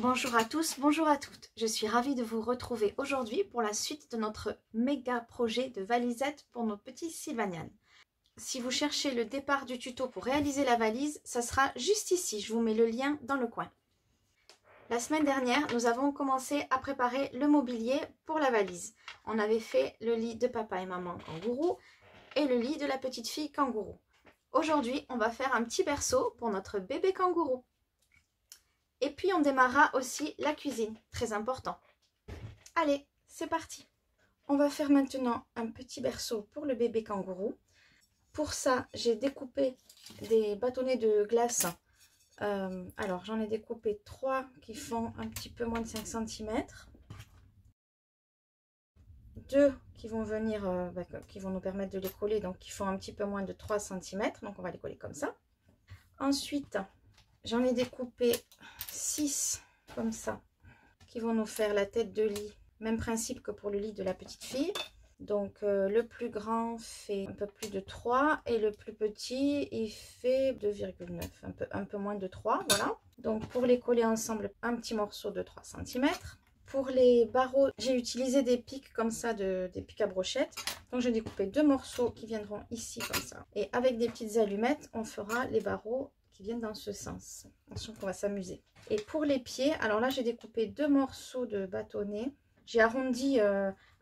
Bonjour à tous, bonjour à toutes. Je suis ravie de vous retrouver aujourd'hui pour la suite de notre méga projet de valisette pour nos petits Sylvanian. Si vous cherchez le départ du tuto pour réaliser la valise, ça sera juste ici. Je vous mets le lien dans le coin. La semaine dernière, nous avons commencé à préparer le mobilier pour la valise. On avait fait le lit de papa et maman kangourou et le lit de la petite fille kangourou. Aujourd'hui, on va faire un petit berceau pour notre bébé kangourou. Et puis on démarrera aussi la cuisine, très important. Allez, c'est parti. On va faire maintenant un petit berceau pour le bébé kangourou. Pour ça, j'ai découpé des bâtonnets de glace. Alors, j'en ai découpé 3 qui font un petit peu moins de 5 cm. 2 qui vont venir, qui vont nous permettre de les coller, donc qui font un petit peu moins de 3 cm. Donc, on va les coller comme ça. Ensuite, j'en ai découpé 6 comme ça, qui vont nous faire la tête de lit. Même principe que pour le lit de la petite fille. Donc le plus grand fait un peu plus de 3 et le plus petit il fait 2,9, un peu moins de 3, voilà. Donc pour les coller ensemble, un petit morceau de 3 cm. Pour les barreaux, j'ai utilisé des pics comme ça, des pics à brochettes. Donc j'ai découpé 2 morceaux qui viendront ici comme ça. Et avec des petites allumettes, on fera les barreaux qui viennent dans ce sens. Attention qu'on va s'amuser. Et pour les pieds, alors là j'ai découpé 2 morceaux de bâtonnet. J'ai arrondi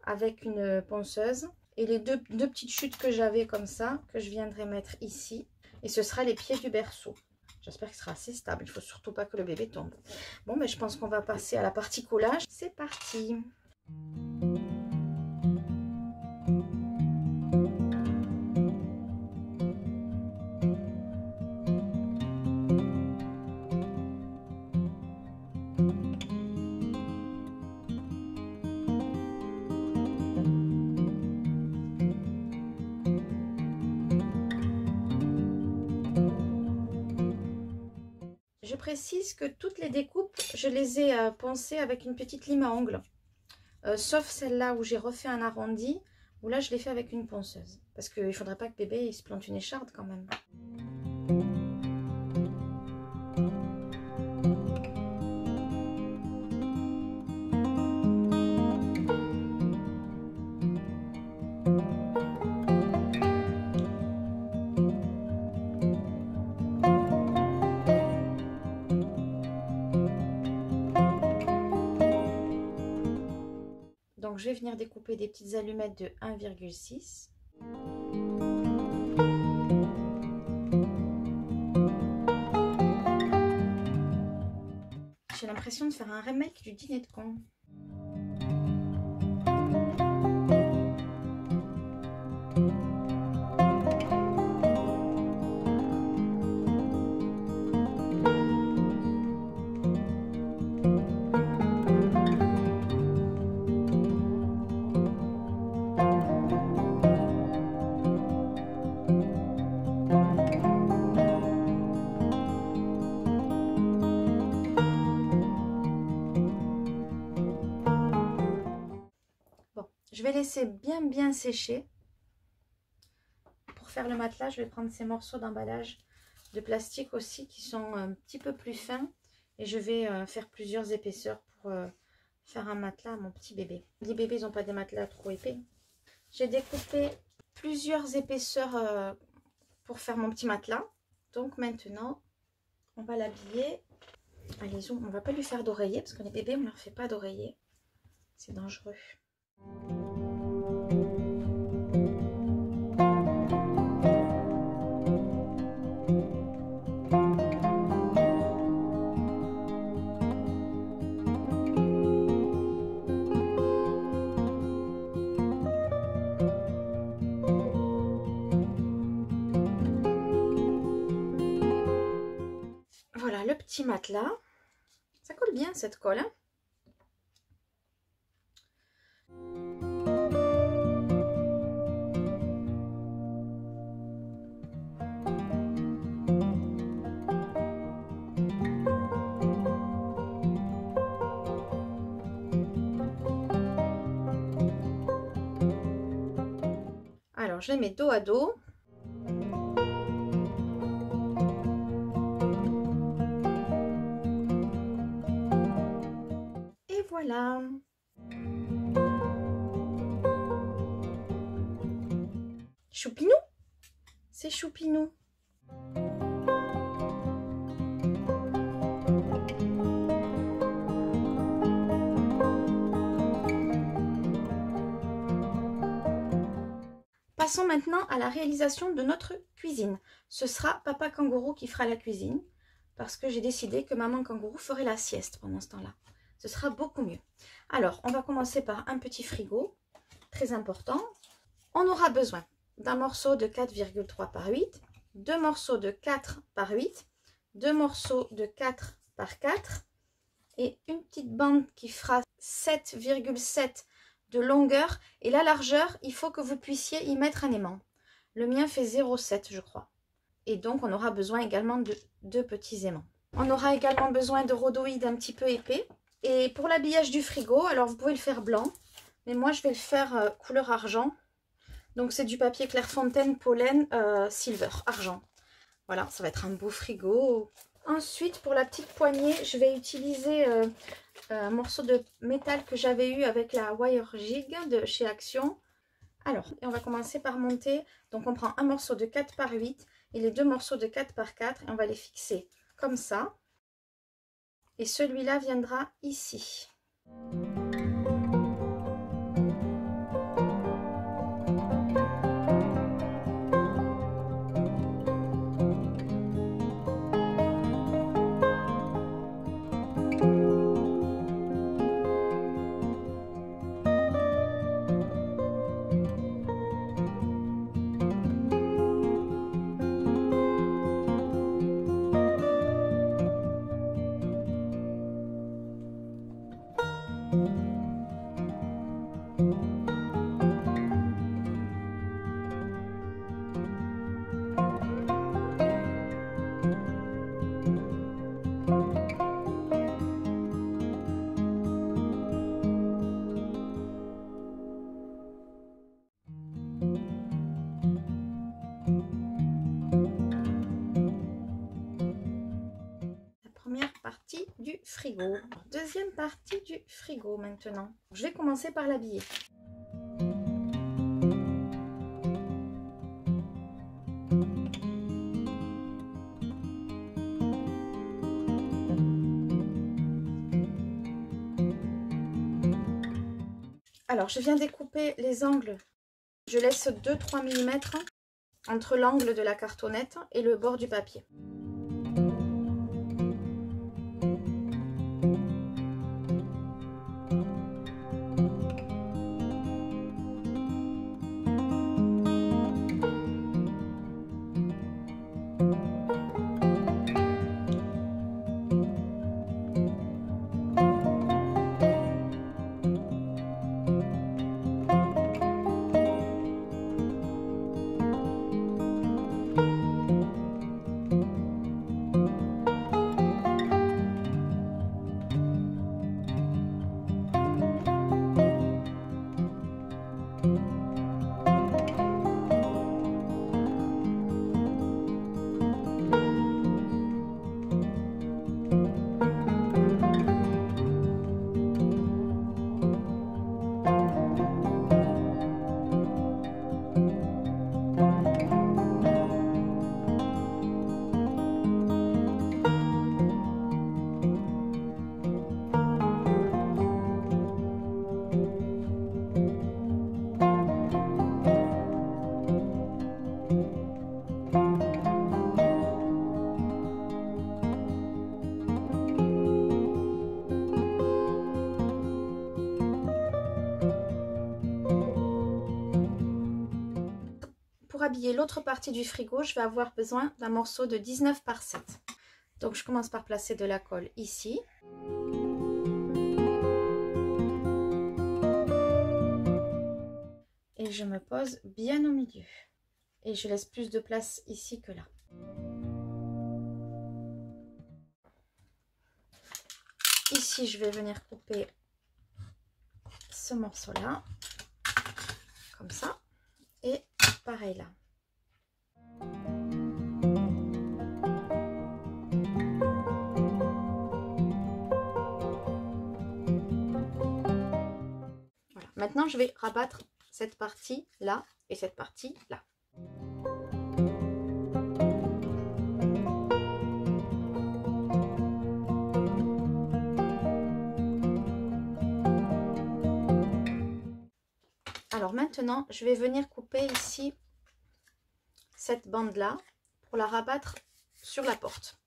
avec une ponceuse. Et les deux petites chutes que j'avais comme ça, que je viendrai mettre ici. Et ce sera les pieds du berceau. J'espère qu'il sera assez stable. Il ne faut surtout pas que le bébé tombe. Bon, mais je pense qu'on va passer à la partie collage. C'est parti! Je précise que toutes les découpes, je les ai poncées avec une petite lime à ongles. Sauf celle-là où j'ai refait un arrondi, où là je l'ai fait avec une ponceuse. Parce qu'il ne faudrait pas que bébé il se plante une écharde quand même. Donc je vais venir découper des petites allumettes de 1,6. J'ai l'impression de faire un remake du dîner de con. Je vais laisser bien sécher. Pour faire le matelas, je vais prendre ces morceaux d'emballage de plastique aussi qui sont un petit peu plus fins. Et je vais faire plusieurs épaisseurs pour faire un matelas à mon petit bébé. Les bébés n'ont pas des matelas trop épais. J'ai découpé plusieurs épaisseurs pour faire mon petit matelas. Donc maintenant, on va l'habiller. Allez, on ne va pas lui faire d'oreiller parce que les bébés, on ne leur fait pas d'oreiller. C'est dangereux. Voilà le petit matelas. Ça colle bien cette colle, hein? Alors, je les mets dos à dos. Voilà. Choupinou, c'est Choupinou. Passons maintenant à la réalisation de notre cuisine. Ce sera Papa Kangourou qui fera la cuisine parce que j'ai décidé que Maman Kangourou ferait la sieste pendant ce temps-là. Ce sera beaucoup mieux. Alors, on va commencer par un petit frigo, très important. On aura besoin d'un morceau de 4,3 par 8, deux morceaux de 4 par 8, deux morceaux de 4 par 4 et une petite bande qui fera 7,7 de longueur. Et la largeur, il faut que vous puissiez y mettre un aimant. Le mien fait 0,7 je crois. Et donc, on aura besoin également de 2 petits aimants. On aura également besoin de rhodoïdes un petit peu épais. Et pour l'habillage du frigo, alors vous pouvez le faire blanc, mais moi je vais le faire couleur argent. Donc c'est du papier Clairefontaine Pollen Silver, argent. Voilà, ça va être un beau frigo. Ensuite, pour la petite poignée, je vais utiliser un morceau de métal que j'avais eu avec la Wire Jig de chez Action. Alors, et on va commencer par monter. Donc on prend un morceau de 4 par 8 et les deux morceaux de 4 par 4 et on va les fixer comme ça. Et celui-là viendra ici. Partie du frigo. Deuxième partie du frigo maintenant. Je vais commencer par l'habiller. Alors, je viens découper les angles. Je laisse 2-3 mm entre l'angle de la cartonnette et le bord du papier. Pour habiller l'autre partie du frigo, je vais avoir besoin d'un morceau de 19 par 7. Donc je commence par placer de la colle ici. Et je me pose bien au milieu. Et je laisse plus de place ici que là. Ici, je vais venir couper ce morceau-là, comme ça. Et pareil là. Maintenant, je vais rabattre cette partie là et cette partie là. Alors maintenant, je vais venir couper ici cette bande là pour la rabattre sur la porte.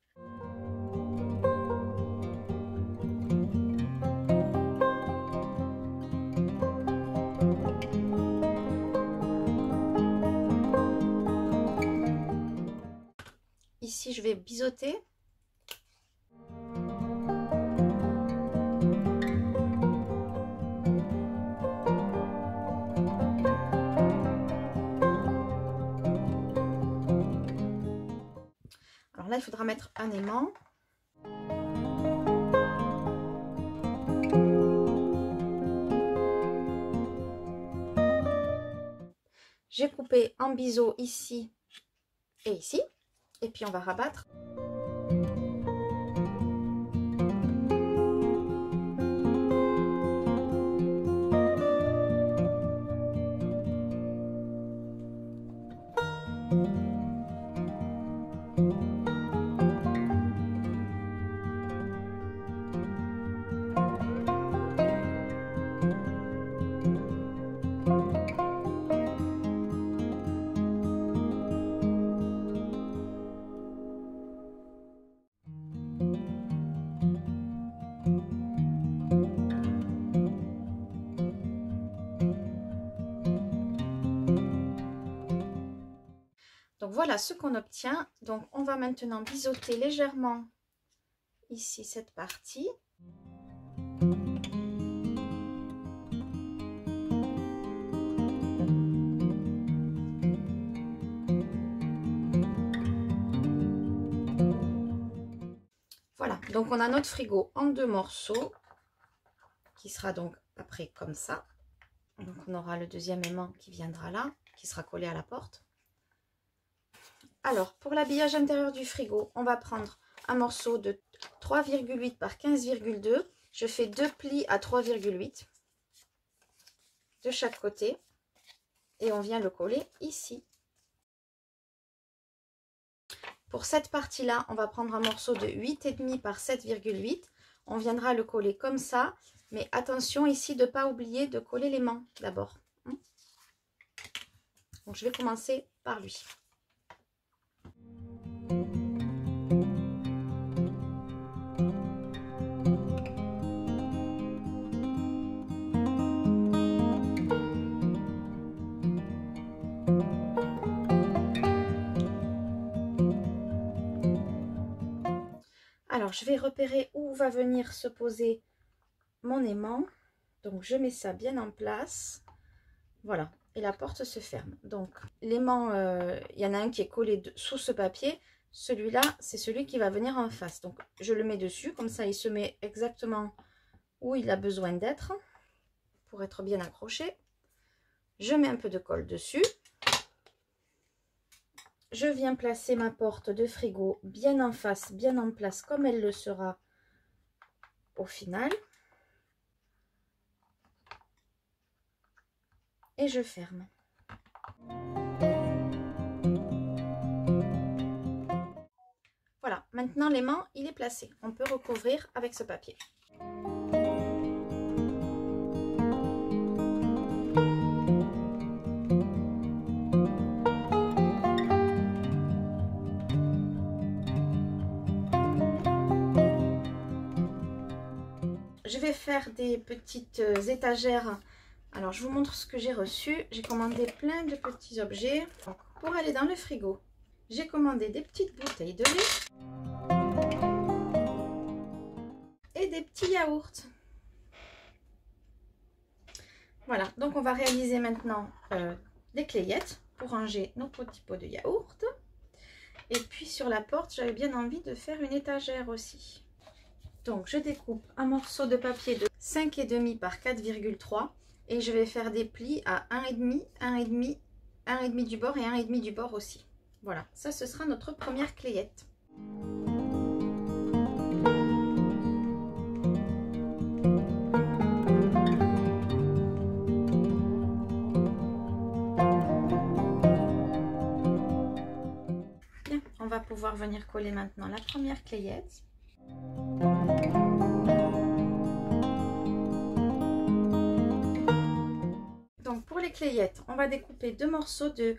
Ici, je vais biseauter. Alors là, il faudra mettre un aimant. J'ai coupé en biseau ici et ici. Et puis on va rabattre. Donc voilà ce qu'on obtient. Donc on va maintenant biseauter légèrement ici cette partie. Voilà, donc on a notre frigo en 2 morceaux qui sera donc après comme ça. Donc on aura le deuxième aimant qui viendra là, qui sera collé à la porte. Alors, pour l'habillage intérieur du frigo, on va prendre un morceau de 3,8 par 15,2. Je fais 2 plis à 3,8 de chaque côté. Et on vient le coller ici. Pour cette partie-là, on va prendre un morceau de 8,5 par 7,8. On viendra le coller comme ça. Mais attention ici de ne pas oublier de coller l'aimant d'abord. Donc, je vais commencer par lui. Alors, je vais repérer où va venir se poser mon aimant. Donc, je mets ça bien en place. Voilà. Et la porte se ferme. Donc, l'aimant, il y en a un qui est collé sous ce papier. Celui-là, c'est celui qui va venir en face. Donc, je le mets dessus. Comme ça, il se met exactement où il a besoin d'être pour être bien accroché. Je mets un peu de colle dessus. Je viens placer ma porte de frigo bien en face, bien en place, comme elle le sera au final. Et je ferme. Voilà, maintenant l'aimant, il est placé. On peut recouvrir avec ce papier. Je vais faire des petites étagères. Alors, je vous montre ce que j'ai reçu. J'ai commandé plein de petits objets pour aller dans le frigo. J'ai commandé des petites bouteilles de lait et des petits yaourts. Voilà, donc on va réaliser maintenant des clayettes pour ranger nos petits pots de yaourt. Et puis sur la porte, j'avais bien envie de faire une étagère aussi. Donc je découpe un morceau de papier de 5,5 par 4,3 et je vais faire des plis à 1,5, 1,5, 1,5 du bord et 1,5 du bord aussi. Voilà, ça ce sera notre première clayette. on va pouvoir venir coller maintenant la première clayette. Donc pour les clayettes, on va découper deux morceaux de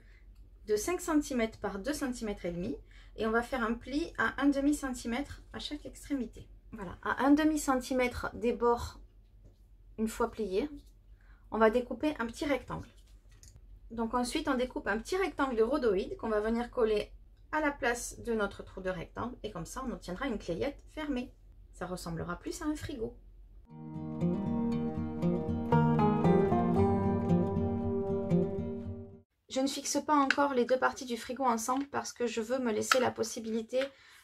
5 cm par 2 cm et demi et on va faire un pli à 1,5 cm à chaque extrémité. Voilà, à 1,5 cm des bords une fois plié, on va découper un petit rectangle. Donc ensuite on découpe un petit rectangle rhodoïde qu'on va venir coller à la place de notre trou de rectangle et comme ça on obtiendra une clayette fermée. Ça ressemblera plus à un frigo. Je ne fixe pas encore les deux parties du frigo ensemble parce que je veux me laisser la possibilité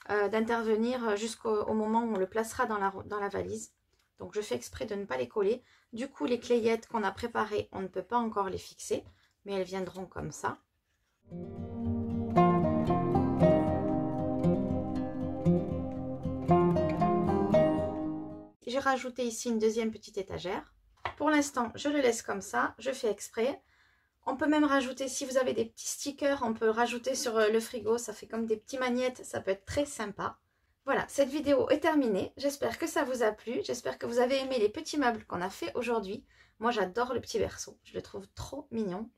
d'intervenir jusqu'au moment où on le placera dans la valise. Donc je fais exprès de ne pas les coller. Du coup les clayettes qu'on a préparées, on ne peut pas encore les fixer, mais elles viendront comme ça. J'ai rajouté ici une deuxième petite étagère. Pour l'instant, je le laisse comme ça, je fais exprès. On peut même rajouter, si vous avez des petits stickers, on peut rajouter sur le frigo, ça fait comme des petits magnettes, ça peut être très sympa. Voilà, cette vidéo est terminée, j'espère que ça vous a plu, j'espère que vous avez aimé les petits meubles qu'on a fait aujourd'hui. Moi j'adore le petit berceau, je le trouve trop mignon.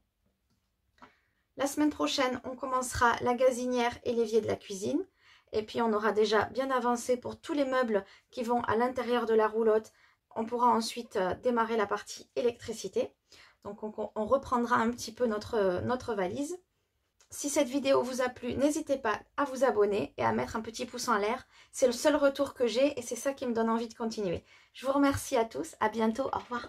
La semaine prochaine, on commencera la gazinière et l'évier de la cuisine. Et puis on aura déjà bien avancé pour tous les meubles qui vont à l'intérieur de la roulotte. On pourra ensuite démarrer la partie électricité. Donc on reprendra un petit peu notre valise. Si cette vidéo vous a plu, n'hésitez pas à vous abonner et à mettre un petit pouce en l'air. C'est le seul retour que j'ai et c'est ça qui me donne envie de continuer. Je vous remercie à tous, à bientôt, au revoir.